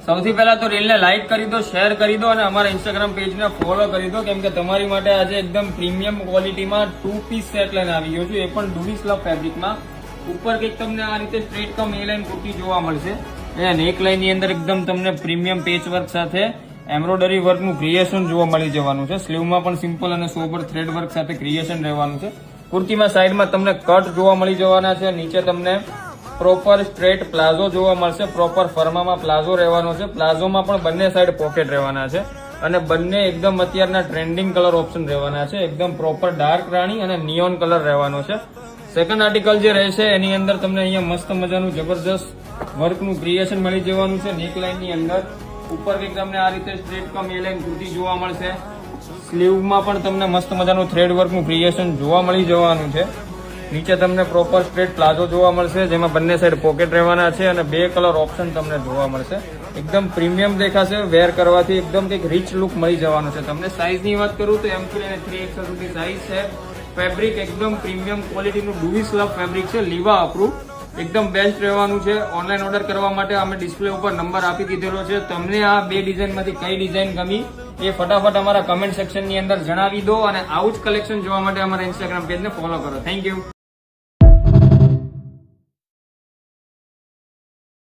સૌથી પહેલા તો રીલને લાઈક કરી દો, શેર કરી દો અને અમારા ઇન્સ્ટાગ્રામ પેજને ફોલો કરી દો, કેમ કે તમારી માટે આજે એકદમ પ્રીમિયમ ક્વોલિટીમાં 2 પીસ સેટ લઈને આવી ગયો છું, એ પણ ડુવી સ્લબ ફેબ્રિકમાં. ઉપર કંઈક તમને આ રીતે સ્ટ્રેટ કમ એ લાઈન કુર્તી જોવા મળશે. અહીંયા નેક લાઈન ની અંદર એકદમ તમને પ્રીમિયમ પેચ વર્ક સાથે એમ્બ્રોઇડરી વર્કનું ક્રિએશન જોવા મળી જવાનું છે. સ્લીવમાં પણ સિમ્પલ અને સોબર થ્રેડ વર્ક સાથે ક્રિએશન રહેવાનું છે. કુર્તીમાં સાઈડમાં તમને કટ જોવા મળી જવાના છે. નીચે તમને પ્રોપર સ્ટ્રેટ પ્લાઝો જોવા મળશે. પ્રોપર ફર્મામાં પ્લાઝો રહેવાનો છે. પ્લાઝોમાં પણ બંને સાઈડ પોકેટ રહેવાના છે અને બંને એકદમ અત્યારના ટ્રેન્ડિંગ કલર ઓપ્શન રહેવાના છે. એકદમ પ્રોપર ડાર્ક રાણી અને નિયોન કલર રહેવાનો છે. સેકન્ડ આર્ટિકલ જે રહેશે એની અંદર તમને અહીંયા મસ્ત મજાનું જબરજસ્ત વર્કનું ક્રિએશન મળી જવાનું છે. નેક લાઈન ની અંદર ઉપર કંઈક તમને આ રીતે સ્ટ્રેટ કમ એ લાઈન કુર્તી જોવા મળશે. સ્લીવમાં પણ તમને મસ્ત મજાનું થ્રેડ વર્કનું ક્રિએશન જોવા મળી જવાનું છે. નીચે તમને પ્રોપર સ્ટ્રેટ પ્લાઝો જોવા મળશે, જેમાં બંને સાઈડ પોકેટ રહેવાના છે અને 2 કલર ઓપ્શન તમને જોવા મળશે. એકદમ પ્રીમિયમ દેખાશે. વેર કરવાથી એકદમ કંઈક રીચ લુક મળી જવાનું છે તમને. સાઇઝની વાત કરું તો M3 અને 3XL સુધી સાઇઝ છે. ફેબ્રિક એકદમ પ્રીમિયમ ક્વોલિટીનું ડુવી સ્લબ ફેબ્રિક છે, લીવા અપ્રૂવ. એકદમ બેસ્ટ રહેવાનું છે. ઓનલાઈન ઓર્ડર કરવા માટે અમે ડિસ્પ્લે ઉપર નંબર આપી દીધેલો છે. તમને આ 2 ડિઝાઇનમાંથી કઈ ડિઝાઇન ગમી એ ફટાફટ અમારા કમેન્ટ સેક્શનની અંદર જણાવી દો અને આવું જ કલેક્શન જોવા માટે અમારા ઇન્સ્ટાગ્રામ પેજને ફોલો કરો. Thank you.